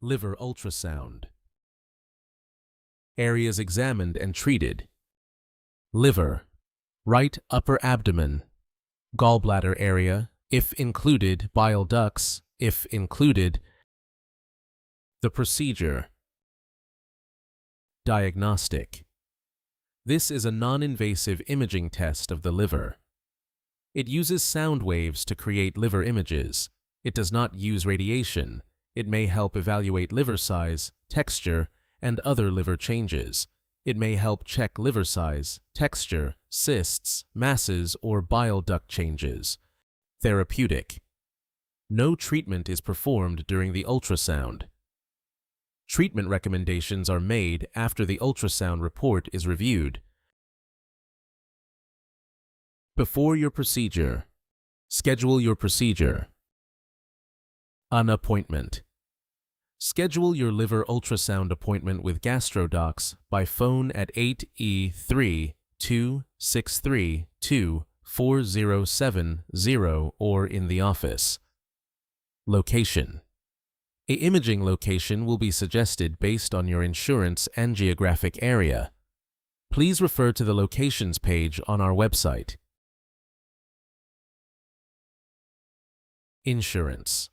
Liver ultrasound. Areas examined and treated: liver, right upper abdomen, gallbladder area, if included; bile ducts, if included. The procedure. Diagnostic. This is a non-invasive imaging test of the liver. It uses sound waves to create liver images. It does not use radiation. It may help evaluate liver size, texture, and other liver changes. It may help check liver size, texture, cysts, masses, or bile duct changes. Therapeutic. No treatment is performed during the ultrasound. Treatment recommendations are made after the ultrasound report is reviewed. Before your procedure. Schedule your procedure. An appointment. Schedule your liver ultrasound appointment with GastroDoxs by phone at 8E3-263-2-4070 or in the office. Location. An imaging location will be suggested based on your insurance and geographic area. Please refer to the locations page on our website. Insurance.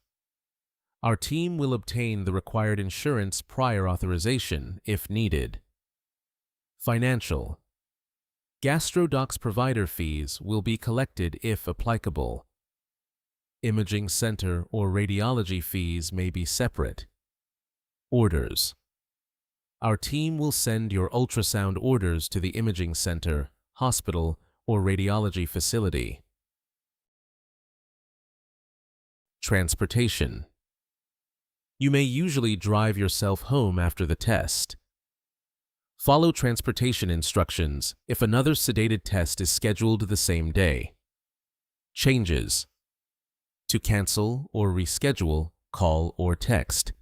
Our team will obtain the required insurance prior authorization if needed. Financial. GastroDoxs provider fees will be collected if applicable. Imaging center or radiology fees may be separate. Orders. Our team will send your ultrasound orders to the imaging center, hospital, or radiology facility. Transportation. You may usually drive yourself home after the test. Follow transportation instructions if another sedated test is scheduled the same day. Changes. To cancel or reschedule, call or text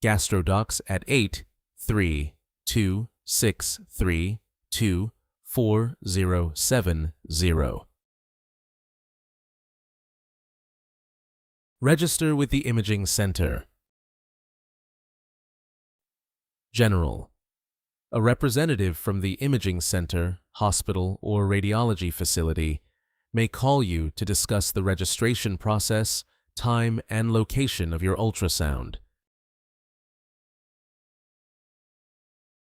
GastroDoxs at 83263-24070. Register with the imaging center. General. A representative from the imaging center, hospital, or radiology facility may call you to discuss the registration process, time, and location of your ultrasound.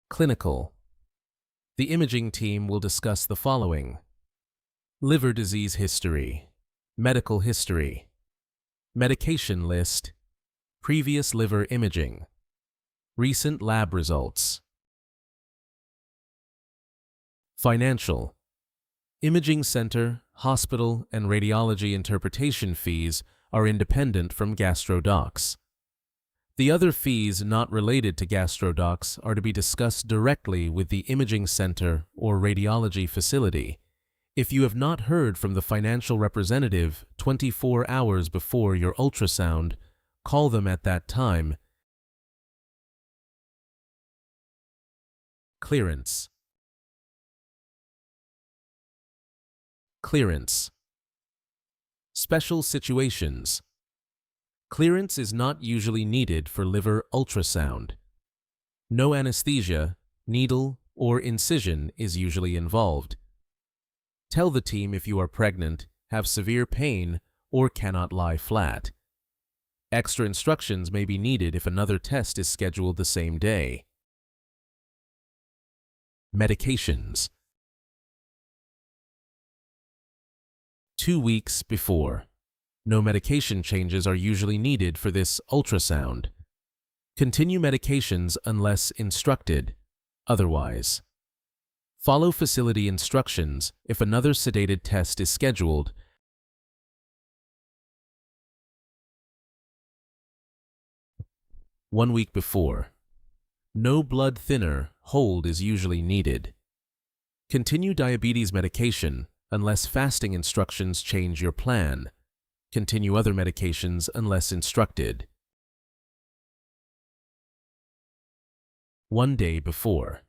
Clinical. The imaging team will discuss the following: liver disease history, medical history, medication list, previous liver imaging, recent lab results. Financial. Imaging center, hospital, and radiology interpretation fees are independent from GastroDoxs. The other fees not related to GastroDoxs are to be discussed directly with the imaging center or radiology facility. If you have not heard from the financial representative 24 hours before your ultrasound, call them at that time. Clearance. Clearance. Special situations. Clearance is not usually needed for liver ultrasound. No anesthesia, needle, or incision is usually involved. Tell the team if you are pregnant, have severe pain, or cannot lie flat. Extra instructions may be needed if another test is scheduled the same day. Medications. 2 weeks before. No medication changes are usually needed for this ultrasound. Continue medications unless instructed otherwise. Follow facility instructions if another sedated test is scheduled. One week before. No blood thinner hold is usually needed. Continue diabetes medication unless fasting instructions change your plan. Continue other medications unless instructed. 1 day before.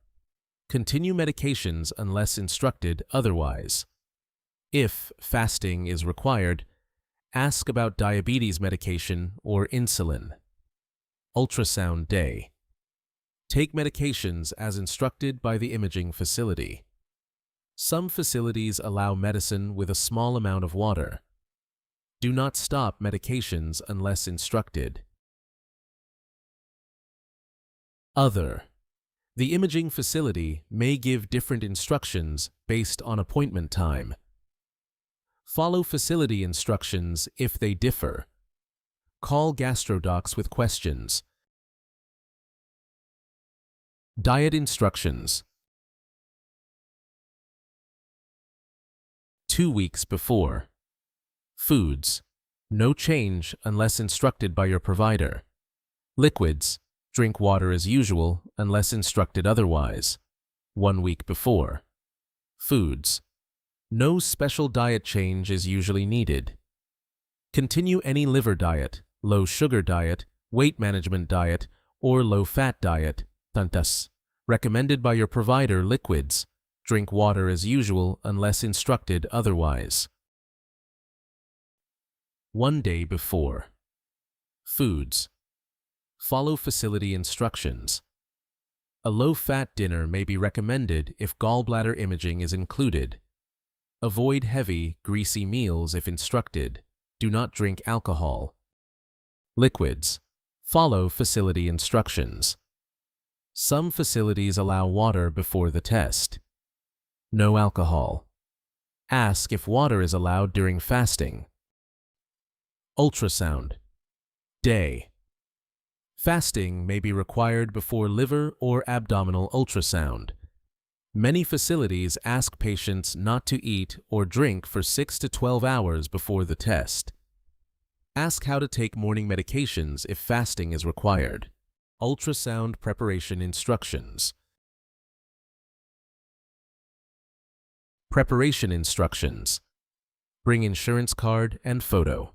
Continue medications unless instructed otherwise. If fasting is required, ask about diabetes medication or insulin. Ultrasound day. Take medications as instructed by the imaging facility. Some facilities allow medicine with a small amount of water. Do not stop medications unless instructed. Other. The imaging facility may give different instructions based on appointment time. Follow facility instructions if they differ. Call GastroDoxs with questions. Diet instructions. 2 weeks before. Foods. No change unless instructed by your provider. Liquids. Drink water as usual unless instructed otherwise. 1 week before. Foods. No special diet change is usually needed. Continue any liver diet, low sugar diet, weight management diet, or low fat diet, tantas, recommended by your provider. Liquids. Drink water as usual unless instructed otherwise. 1 day before. Foods. Follow facility instructions. A low-fat dinner may be recommended if gallbladder imaging is included. Avoid heavy, greasy meals if instructed. Do not drink alcohol. Liquids. Follow facility instructions. Some facilities allow water before the test. No alcohol. Ask if water is allowed during fasting. Ultrasound. Day. Fasting may be required before liver or abdominal ultrasound. Many facilities ask patients not to eat or drink for 6 to 12 hours before the test. Ask how to take morning medications if fasting is required. Ultrasound preparation instructions. Preparation instructions. Bring insurance card and photo.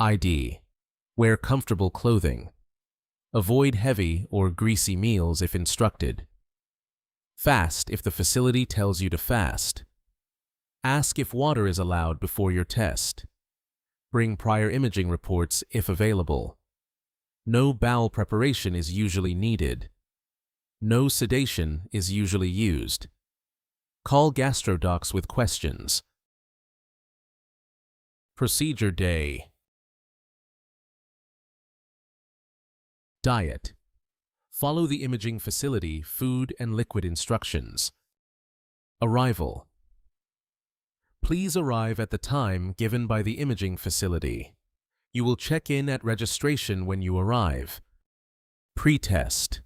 ID. Wear comfortable clothing. Avoid heavy or greasy meals if instructed. Fast if the facility tells you to fast. Ask if water is allowed before your test. Bring prior imaging reports if available. No bowel preparation is usually needed. No sedation is usually used. Call GastroDoxs with questions. Procedure day. Diet. Follow the imaging facility food and liquid instructions. Arrival. Please arrive at the time given by the imaging facility. You will check in at registration when you arrive. Pre-test.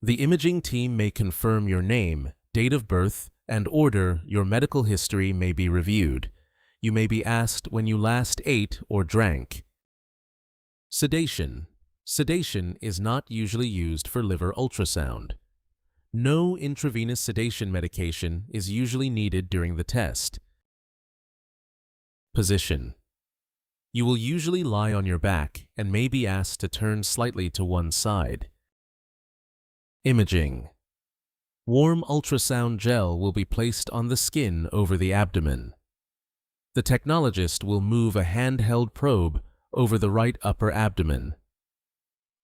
The imaging team may confirm your name, date of birth, and order. Your medical history may be reviewed. You may be asked when you last ate or drank. Sedation. Sedation is not usually used for liver ultrasound. No intravenous sedation medication is usually needed during the test. Position. You will usually lie on your back and may be asked to turn slightly to one side. Imaging. Warm ultrasound gel will be placed on the skin over the abdomen. The technologist will move a handheld probe over the right upper abdomen.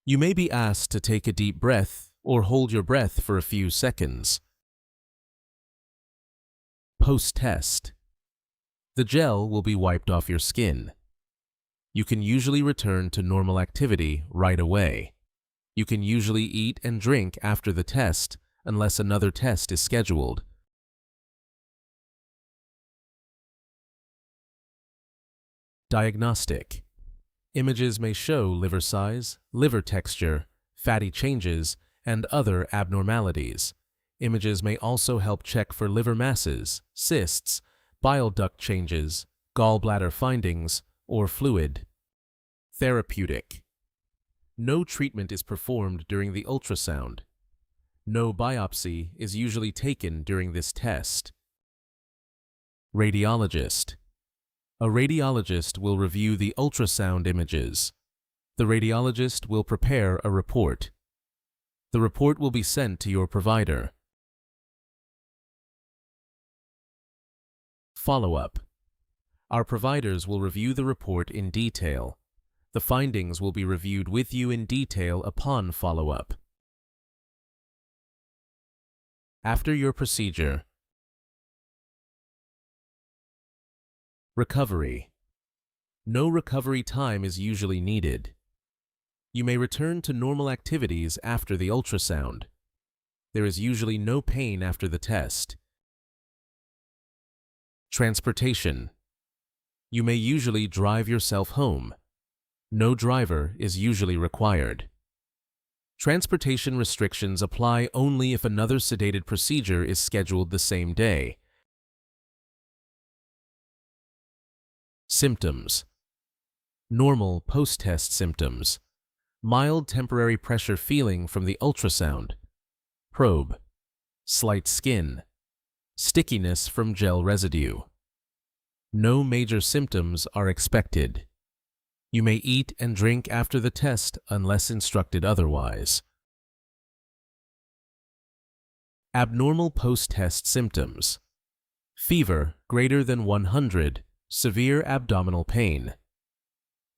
You may be asked to take a deep breath or hold your breath for a few seconds. Post-test. The gel will be wiped off your skin. You can usually return to normal activity right away. You can usually eat and drink after the test unless another test is scheduled. Diagnostic. Images may show liver size, liver texture, fatty changes, and other abnormalities. Images may also help check for liver masses, cysts, bile duct changes, gallbladder findings, or fluid. Therapeutic. No treatment is performed during the ultrasound. No biopsy is usually taken during this test. Radiologist. A radiologist will review the ultrasound images. The radiologist will prepare a report. The report will be sent to your provider. Follow-up. Our providers will review the report in detail. The findings will be reviewed with you in detail upon follow-up. After your procedure, recovery. No recovery time is usually needed. You may return to normal activities after the ultrasound. There is usually no pain after the test. Transportation. You may usually drive yourself home. No driver is usually required. Transportation restrictions apply only if another sedated procedure is scheduled the same day. Symptoms. Normal post-test symptoms. Mild temporary pressure feeling from the ultrasound. Probe. Slight skin. Stickiness from gel residue. No major symptoms are expected. You may eat and drink after the test unless instructed otherwise. Abnormal post-test symptoms. Fever greater than 100, severe abdominal pain.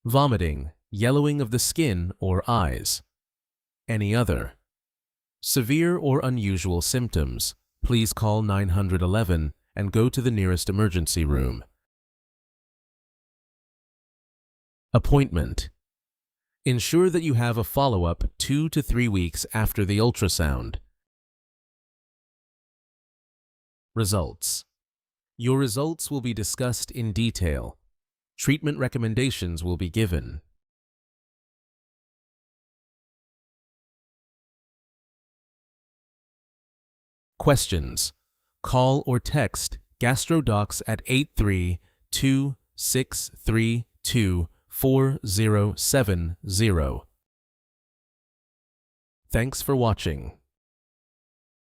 Vomiting, yellowing of the skin or eyes. Any other. Severe or unusual symptoms. Please call 911 and go to the nearest emergency room. Appointment. Ensure that you have a follow-up 2 to 3 weeks after the ultrasound. Results. Your results will be discussed in detail. Treatment recommendations will be given. Questions. Call or text GastroDoxs at 832-632-4070. Thanks for watching.